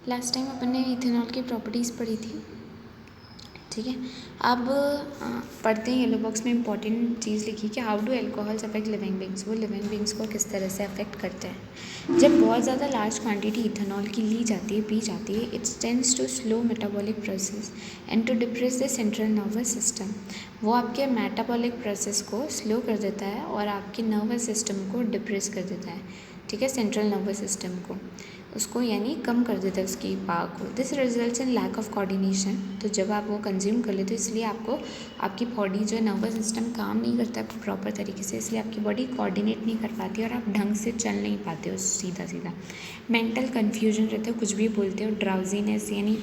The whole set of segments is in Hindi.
लास्ट टाइम अपन ने इथेनॉल की प्रॉपर्टीज़ पढ़ी थी, ठीक है। अब पढ़ते हैं येलो बॉक्स में इंपॉर्टेंट चीज़ लिखी कि how do alcohols affect living beings, वो लिविंग बींग्स को किस तरह से अफेक्ट करते हैं। जब बहुत ज़्यादा लार्ज क्वांटिटी इथेनॉल की ली जाती है, पी जाती है, it's tends to slow metabolic process and to depress the central nervous system. वो आपके मेटाबॉलिक प्रोसेस को स्लो कर देता है और आपके नर्वस सिस्टम को डिप्रेस कर देता है, ठीक है, सेंट्रल नर्वस सिस्टम को, उसको यानी कम कर देता है उसकी पावर को। This results in lack of coordination. तो जब आप वो कंज्यूम कर लेते हो, इसलिए आपको आपकी बॉडी जो है, नर्वस सिस्टम काम नहीं करता है प्रॉपर तरीके से, इसलिए आपकी बॉडी कोऑर्डिनेट नहीं कर पाती और आप ढंग से चल नहीं पाते हो सीधा सीधा। मेंटल कन्फ्यूजन रहता है, कुछ भी बोलते हो, ड्राउजीनेस यानी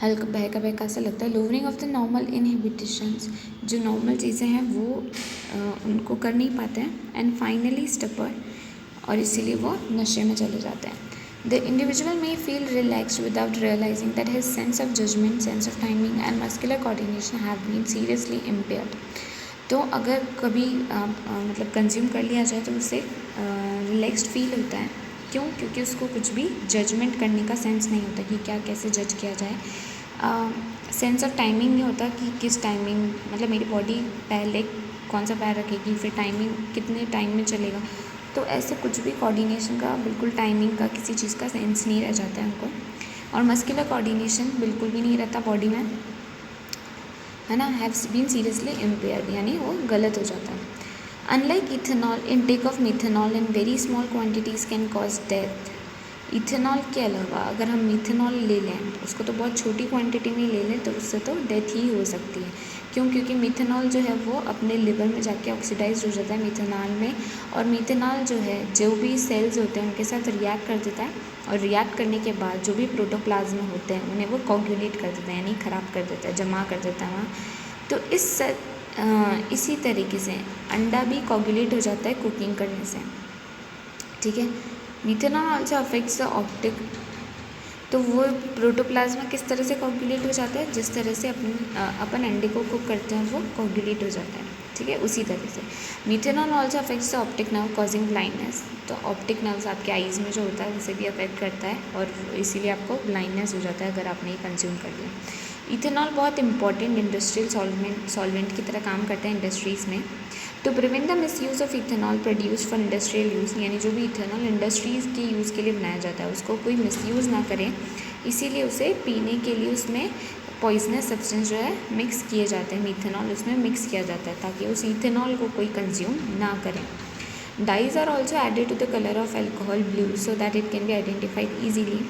हल्का बहका बहका सा लगता है। Lowering of the normal inhibitions, जो नॉर्मल चीज़ें हैं वो उनको कर नहीं पाते हैं। एंड फाइनली स्टपर, और इसीलिए वो नशे में चले जाते हैं। The individual may feel relaxed without realizing that his sense of judgment, sense of timing and muscular coordination have been seriously impaired. तो अगर कभी मतलब कंज्यूम कर लिया जाए तो उससे रिलैक्स्ड फील होता है। क्यों? क्योंकि उसको कुछ भी जजमेंट करने का सेंस नहीं होता कि क्या कैसे जज किया जाए। सेंस ऑफ टाइमिंग नहीं होता कि किस टाइमिंग, मतलब मेरी बॉडी पहले कौन सा पैर रखेगी, फिर टाइमिंग कितने टाइम में चलेगा, तो ऐसे कुछ भी कोऑर्डिनेशन का, बिल्कुल टाइमिंग का, किसी चीज़ का सेंस नहीं रह जाता है उनको। और मस्कुलर कोऑर्डिनेशन बिल्कुल भी नहीं रहता बॉडी में, है ना, हैव बीन सीरियसली इम्पेयर, यानी वो गलत हो जाता है। Unlike ethanol, intake of methanol in very small quantities can cause death. Ethanol के अलावा अगर हम मिथेनॉल ले लें, उसको तो बहुत छोटी क्वांटिटी में ले लें, तो उससे तो डेथ ही हो सकती है। क्यों? क्योंकि मिथेनॉल जो है वो अपने लिवर में जाके ऑक्सीडाइज हो जाता है मिथेनॉल में, और मिथेनॉल जो है जो भी सेल्स होते हैं उनके साथ रिएक्ट कर देता है, और रिएक्ट करने के बाद जो भी प्रोटोप्लाज्म होते हैं उन्हें वो कोगुलेट कर देता है, यानी ख़राब कर देता है, जमा कर देता है वहाँ। तो इसी तरीके से अंडा भी कोगुलेट हो जाता है कुकिंग करने से, ठीक है। Methanol also affects the optic, तो वो प्रोटोप्लाज्मा किस तरह से कोगुलेट हो जाता है, जिस तरह से अपन अंडे को कुक करते हैं वो कोगुलेट हो जाता है, ठीक है, उसी तरह से। Methanol also affects the optic nerve causing blindness, तो ऑप्टिक नर्व्स आपके आईज़ में जो होता है उसे भी अफेक्ट करता है, और इसीलिए आपको ब्लाइंडनेस हो जाता है अगर आपने कंज्यूम कर लिया। इथेनॉल बहुत इंपॉर्टेंट इंडस्ट्रियल सॉल्वेंट की तरह काम करता है इंडस्ट्रीज़ में। To prevent the misuse of ethanol produced for industrial use, यानी जो भी इथेनॉल इंडस्ट्रीज़ के यूज़ के लिए बनाया जाता है उसको कोई मिसयूज़ ना करें, इसीलिए उसे पीने के लिए उसमें पॉइजनस सब्सटेंस जो है मिक्स किए जाते हैं, मिथेनॉल उसमें मिक्स किया जाता है ताकि उस इथेनॉल को कोई कंज्यूम ना करें। Dyes are also added to the colour of alcohol blue so that it can be identified easily.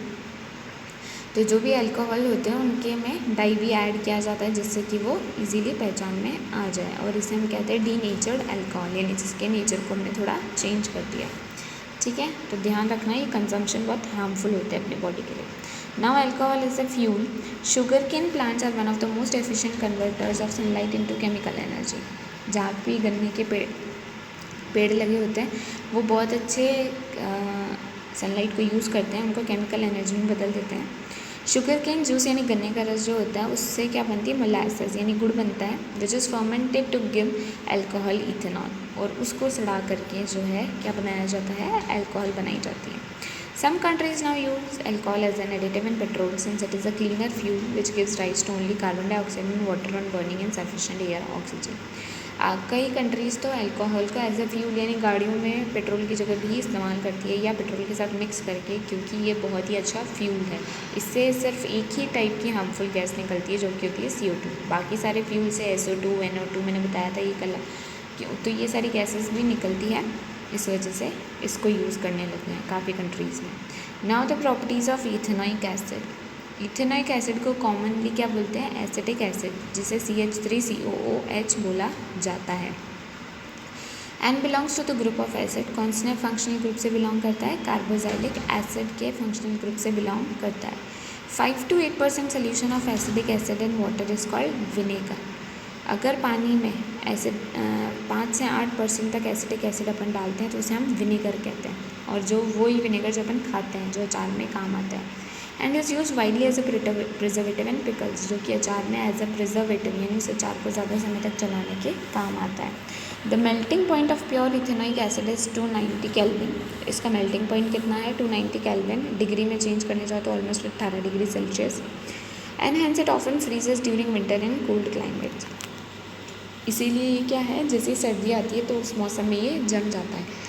तो जो भी अल्कोहल होते हैं उनके में डाई भी ऐड किया जाता है जिससे कि वो इजीली पहचान में आ जाए, और इसे हम कहते हैं डीनेचर्ड अल्कोहल, यानी जिसके नेचर को हमने थोड़ा चेंज कर दिया, ठीक है। तो ध्यान रखना ये कंजम्पशन बहुत हार्मफुल होते हैं अपनी बॉडी के लिए। Now alcohol is a fuel. Sugarcane plants are one of the most efficient converters of sunlight into chemical energy. जहाँ भी गन्ने के पेड़ लगे होते हैं वो बहुत अच्छे सनलाइट को यूज़ करते हैं, उनको केमिकल एनर्जी में बदल देते हैं। शुगर केन जूस यानी गन्ने का रस जो होता है उससे क्या बनती है, मोलासेस यानी गुड़ बनता है, which is fermented to give alcohol ethanol, और उसको सड़ा करके जो है क्या बनाया जाता है, अल्कोहल बनाई जाती है। Some countries now use alcohol as an additive in petrol since it is a cleaner fuel which gives rise to only carbon dioxide and water on burning and sufficient air oxygen. कई कंट्रीज़ तो अल्कोहल का एज अ फ्यूल यानी गाड़ियों में पेट्रोल की जगह भी इस्तेमाल करती है, या पेट्रोल के साथ मिक्स करके, क्योंकि ये बहुत ही अच्छा फ्यूल है। इससे सिर्फ एक ही टाइप की हार्मफुल गैस निकलती है जो कि होती है CO2। बाकी सारे फ्यूल से SO2, NO2 मैंने बताया था ये कल, तो ये सारी गैसेस भी निकलती है, इस वजह से इसको यूज़ करने लगे हैं काफ़ी कंट्रीज़ में। Now the properties of ethanoic acid. Ethanoic acid को कॉमनली क्या बोलते हैं, एसिटिक एसिड, जिसे CH3COOH बोला जाता है। And belongs to the group of acid. कौन से फंक्शनल ग्रुप से बिलोंग करता है, कार्बोक्सिलिक एसिड के फंक्शनल ग्रुप से बिलोंग करता है। 5 to 8% solution of acidic acid in water is called vinegar. अगर पानी में एसिड 5 से 8% तक एसिडिक एसिड अपन डालते हैं तो उसे हम विनेगर कहते हैं, और जो वही विनेगर जो अपन खाते हैं जो अचार में काम आता है। And is use widely as a preservative and pickles, जो कि अचार में एज अ प्रिजर्वेटिव यानी उस अचार को ज़्यादा समय तक चलाने के काम आता है। The melting point of pure ethanoic acid is 290 kelvin. इसका मेल्टिंग पॉइंट कितना है? 290 केल्विन। डिग्री में चेंज करने जाओ तो almost 18 degree Celsius. And hence it often फ्रीजेज during winter in cold climates. इसीलिए ये क्या है, जैसे सर्दी आती है तो उस मौसम में ये जम जाता है।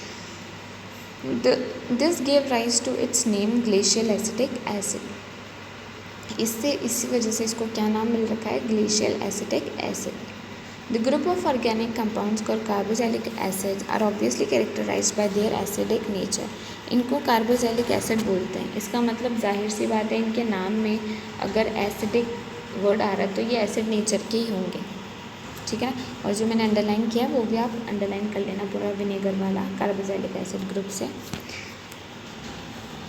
This gave rise to its name glacial acetic acid. इसी वजह से इसको क्या नाम मिल रखा है? Glacial acetic acid. The group of organic compounds called carboxylic acids are obviously characterised by their acidic nature. इनको कार्बोक्सिलिक एसिड बोलते हैं। इसका मतलब जाहिर सी बात है, इनके नाम में अगर एसिडिक वर्ड आ रहा है तो ये एसिड नेचर के ही होंगे, ठीक है ना। और जो मैंने अंडरलाइन किया वो भी आप अंडरलाइन कर लेना पूरा, विनेगर वाला कार्बोक्सिलिक एसिड ग्रुप से।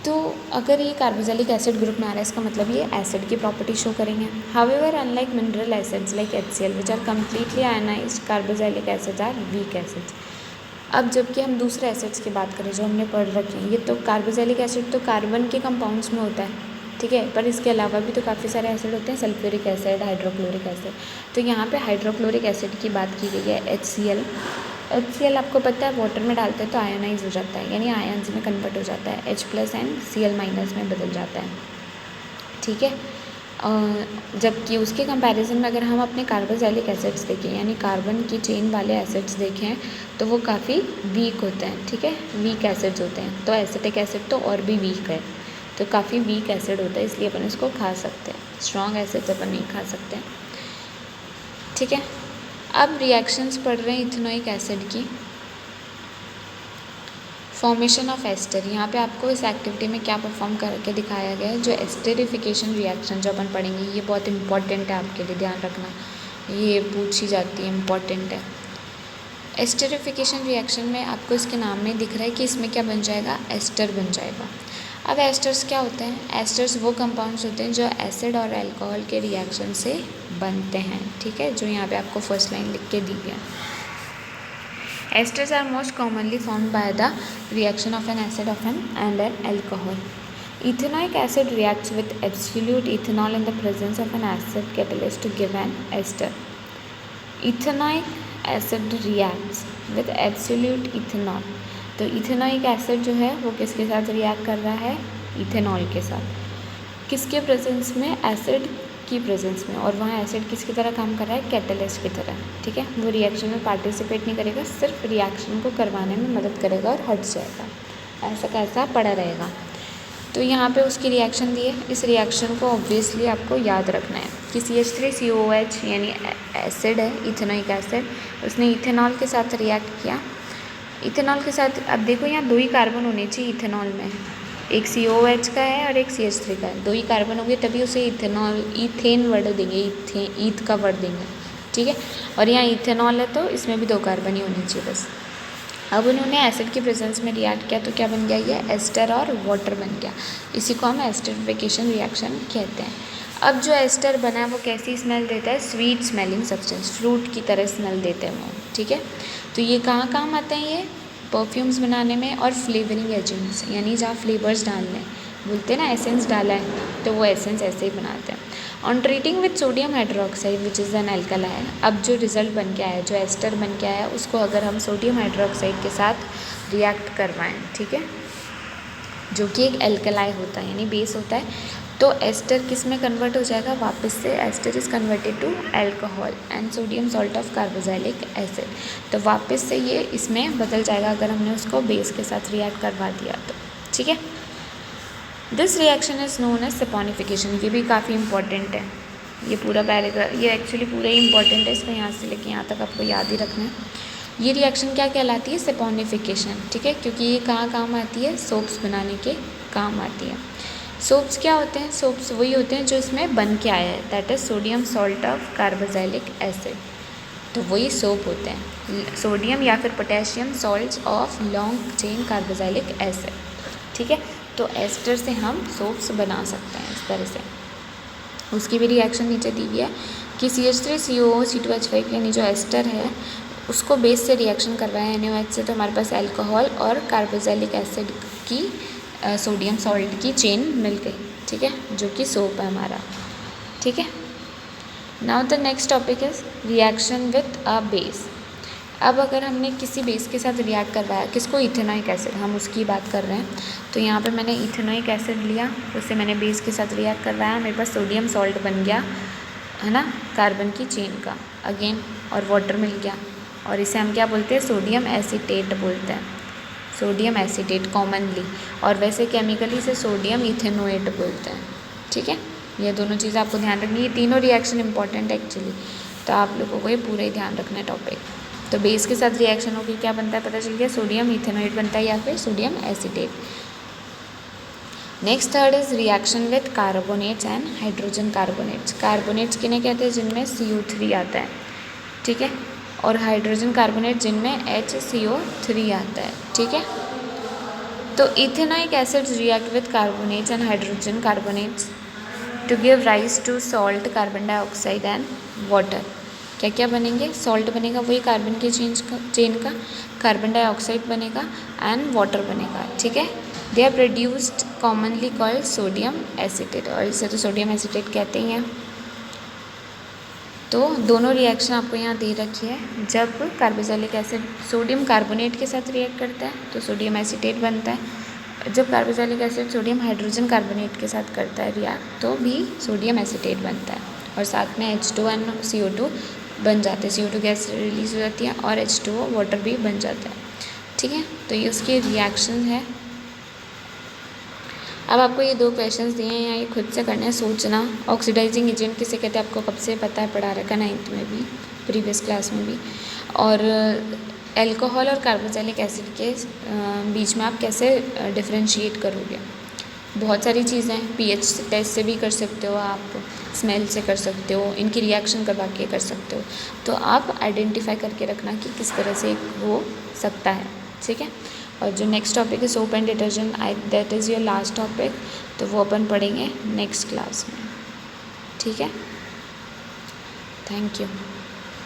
तो अगर ये कार्बोक्सिलिक एसिड ग्रुप में आ रहा है इसका मतलब ये एसिड की प्रॉपर्टी शो करेंगे। However unlike mineral acids like HCl which are completely ionised, carboxylic acids are weak acids. अब जबकि हम दूसरे एसिड्स की बात करें जो हमने पढ़ रखे हैं, ये तो कार्बोक्सिलिक एसिड तो कार्बन के कंपाउंड्स में होता है, ठीक है, पर इसके अलावा भी तो काफ़ी सारे एसिड होते हैं, सल्फ्यूरिक एसिड, हाइड्रोक्लोरिक एसिड। तो यहाँ पे हाइड्रोक्लोरिक एसिड की बात की गई है, HCl। HCl आपको पता है वाटर में डालते हैं तो आयनाइज हो जाता है, यानी आयन्स में कन्वर्ट हो जाता है, H+ एंड Cl- में बदल जाता है, ठीक है। जबकि उसके कंपैरिजन में अगर हम अपने कार्बोक्सिलिक एसिड्स देखें, यानी कार्बन की चेन वाले एसिड्स देखें, तो वो काफ़ी वीक होते हैं, ठीक है, वीक एसिड्स होते हैं। तो एसिटिक एसिड तो और भी वीक है, तो काफ़ी वीक एसिड होता है, इसलिए अपन इसको खा सकते हैं। स्ट्रॉन्ग एसिड्स अपन नहीं खा सकते हैं, ठीक है। अब रिएक्शंस पढ़ रहे हैं इथेनोइक एसिड की। फॉर्मेशन ऑफ एस्टर, यहाँ पे आपको इस एक्टिविटी में क्या परफॉर्म करके दिखाया गया है। जो एस्टेरिफिकेशन रिएक्शन जो अपन पढ़ेंगे ये बहुत इंपॉर्टेंट है आपके लिए, ध्यान रखना, ये पूछी जाती है, इम्पॉर्टेंट है। एस्टेरिफिकेशन रिएक्शन में आपको इसके नाम में दिख रहा है कि इसमें क्या बन जाएगा? एस्टर बन जाएगा। अब एस्टर्स क्या होते हैं? एस्टर्स वो कंपाउंड्स होते हैं जो एसिड और अल्कोहल के रिएक्शन से बनते हैं, ठीक है, जो यहाँ पे आपको फर्स्ट लाइन लिख के दी है। Esters are most commonly formed by the reaction of an acid and an alcohol. Ethanoic acid reacts with absolute ethanol in the presence of an acid catalyst to give an ester. Ethanoic acid reacts with absolute ethanol. तो इथेनॉइक एसिड जो है वो किसके साथ रिएक्ट कर रहा है? इथेनॉल के साथ। किसके प्रेजेंस में? एसिड की प्रेजेंस में। और वहाँ एसिड किसकी तरह काम कर रहा है? कैटलिस्ट की तरह, ठीक है। वो रिएक्शन में पार्टिसिपेट नहीं करेगा, सिर्फ रिएक्शन को करवाने में मदद करेगा और हट जाएगा, ऐसा कैसा पड़ा रहेगा। तो यहाँ पे उसकी रिएक्शन दी है। इस रिएक्शन को ऑब्वियसली आपको याद रखना है कि CH3COOH यानी एसिड है, इथेनोइक एसिड, उसने इथेनॉल के साथ रिएक्ट किया। इथेनॉल के साथ अब देखो यहाँ 2 ही कार्बन होने चाहिए इथेनॉल में, एक COOH का है और एक CH3 का है, 2 ही कार्बन हो गए, तभी उसे इथेनॉल इथेन वर्ड देंगे, ईथ का वर्ड देंगे, ठीक है। और यहाँ इथेनॉल है तो इसमें भी 2 कार्बन ही होने चाहिए बस। अब उन्होंने एसिड की प्रेजेंस में रिएक्ट किया तो क्या बन गया? ये एस्टर और वाटर बन गया। इसी को हम एस्टरिफिकेशन रिएक्शन कहते हैं। अब जो एस्टर बना है वो कैसी स्मेल देता है? स्वीट स्मेलिंग सब्सटेंस, फ्रूट की तरह स्मेल देते हैं वो, ठीक है। तो ये कहाँ काम आते हैं? ये परफ्यूम्स बनाने में और फ्लेवरिंग एजेंट्स, यानी जहाँ फ्लेवर्स डालने बोलते हैं ना, एसेंस डाला है तो वो एसेंस ऐसे ही बनाते हैं। On treating with sodium hydroxide which is an alkaline, अब जो रिजल्ट बन के आया, जो एस्टर बन के आया, उसको अगर हम सोडियम हाइड्रोक्साइड के साथ रिएक्ट करवाएं, ठीक है, जो कि एक एल्कलाई होता है यानी बेस होता है, तो एस्टर किस में कन्वर्ट हो जाएगा? वापस से ester is converted to alcohol and sodium salt of carboxylic acid. तो वापस से ये इसमें बदल जाएगा अगर हमने उसको बेस के साथ रिएक्ट करवा दिया तो, ठीक है। This reaction is known as saponification. ये भी काफ़ी इंपॉर्टेंट है, ये पूरा पैराग्राफ, ये एक्चुअली पूरा ही इंपॉर्टेंट है, इसको यहाँ से लेके यहाँ तक आपको याद ही रखना है। ये रिएक्शन क्या कहलाती है? सपोनिफिकेशन, ठीक है, क्योंकि ये कहाँ काम आती है? सोप्स बनाने के काम आती है। सोप्स क्या होते हैं? सोप्स वही होते हैं जो इसमें बन के आया है, that is sodium salt of carboxylic acid, तो वही सोप होते हैं, सोडियम या फिर potassium salts of long chain carboxylic acid, ठीक है। तो एस्टर से हम सोप्स बना सकते हैं इस तरह से। उसकी भी रिएक्शन नीचे दी हुई है कि CH3COOH2H5 यानी जो एस्टर है उसको बेस से रिएक्शन करवाया NaOH से, तो हमारे पास अल्कोहल और कार्बोक्सिलिक एसिड की सोडियम सॉल्ट की चेन मिल गई, ठीक है, जो कि सोप है हमारा, ठीक है। Now the next topic is reaction with a base. अब अगर हमने किसी बेस के साथ रिएक्ट करवाया, किसको, इथेनोइक एसिड, हम उसकी बात कर रहे हैं। तो यहाँ पे मैंने इथेनोइक एसिड लिया, उससे मैंने बेस के साथ रिएक्ट करवाया, मेरे पास सोडियम सॉल्ट बन गया, है ना, कार्बन की चेन का अगेन, और वाटर मिल गया, और इसे हम क्या बोलते हैं, सोडियम एसीटेट बोलते हैं, सोडियम एसीटेट कॉमनली, और वैसे केमिकली से सोडियम इथेनोएट बोलते हैं, ठीक है। ये दोनों चीज़ें आपको ध्यान रखनी है, ये तीनों रिएक्शन इंपॉर्टेंट है एक्चुअली, तो आप लोगों को ये पूरा ही ध्यान रखना है टॉपिक। तो बेस के साथ रिएक्शन होकर क्या बनता है पता चल गया, सोडियम इथेनोएट बनता है या फिर sodium acetate. Next third is reaction with carbonates and hydrogen carbonates. Carbonates किन्हें कहते हैं, जिनमें CO3 आता है, ठीक है, और हाइड्रोजन कार्बोनेट जिनमें HCO3 आता है, ठीक है। तो ethanoic acids react with carbonates and hydrogen carbonates to give rise to salt, carbon dioxide and water. क्या क्या बनेंगे, सॉल्ट बनेगा, वही कार्बन की चेन का, कार्बन डाइऑक्साइड बनेगा एंड वाटर बनेगा, ठीक है। They are produced commonly called sodium acetate, और इसे तो सोडियम एसीटेट कहते ही हैं। तो दोनों रिएक्शन आपको यहाँ दे रखी है, जब कार्बोक्सिलिक एसिड सोडियम कार्बोनेट के साथ रिएक्ट करता है तो सोडियम एसीटेट बनता है, जब carboxylic acid sodium hydrogen carbonate के साथ करता है रिएक्ट तो भी सोडियम एसीटेट बनता है, और साथ में H2CO2 बन जाते हैं, CO2 गैस रिलीज हो जाती है और H2O वाटर भी बन जाता है, ठीक है। तो ये उसके रिएक्शन है। अब आपको ये 2 क्वेश्चंस दिए हैं, यहाँ ये खुद से करना है, सोचना। ऑक्सीडाइजिंग एजेंट किसे कहते हैं आपको कब से पता है, पढ़ा रखा 9th में भी, प्रीवियस क्लास में भी। और एल्कोहल और कार्बोक्सिलिक एसिड के बीच में आप कैसे डिफरेंशिएट करोगे, बहुत सारी चीज़ें हैं, pH टेस्ट से भी कर सकते हो आप, स्मेल से कर सकते हो, इनकी रिएक्शन करवा के कर सकते हो। तो आप आइडेंटिफाई करके रखना कि किस तरह से हो सकता है, ठीक है। और जो नेक्स्ट टॉपिक है soap and detergent, that is your last topic, तो वो अपन पढ़ेंगे नेक्स्ट क्लास में, ठीक है। Thank you.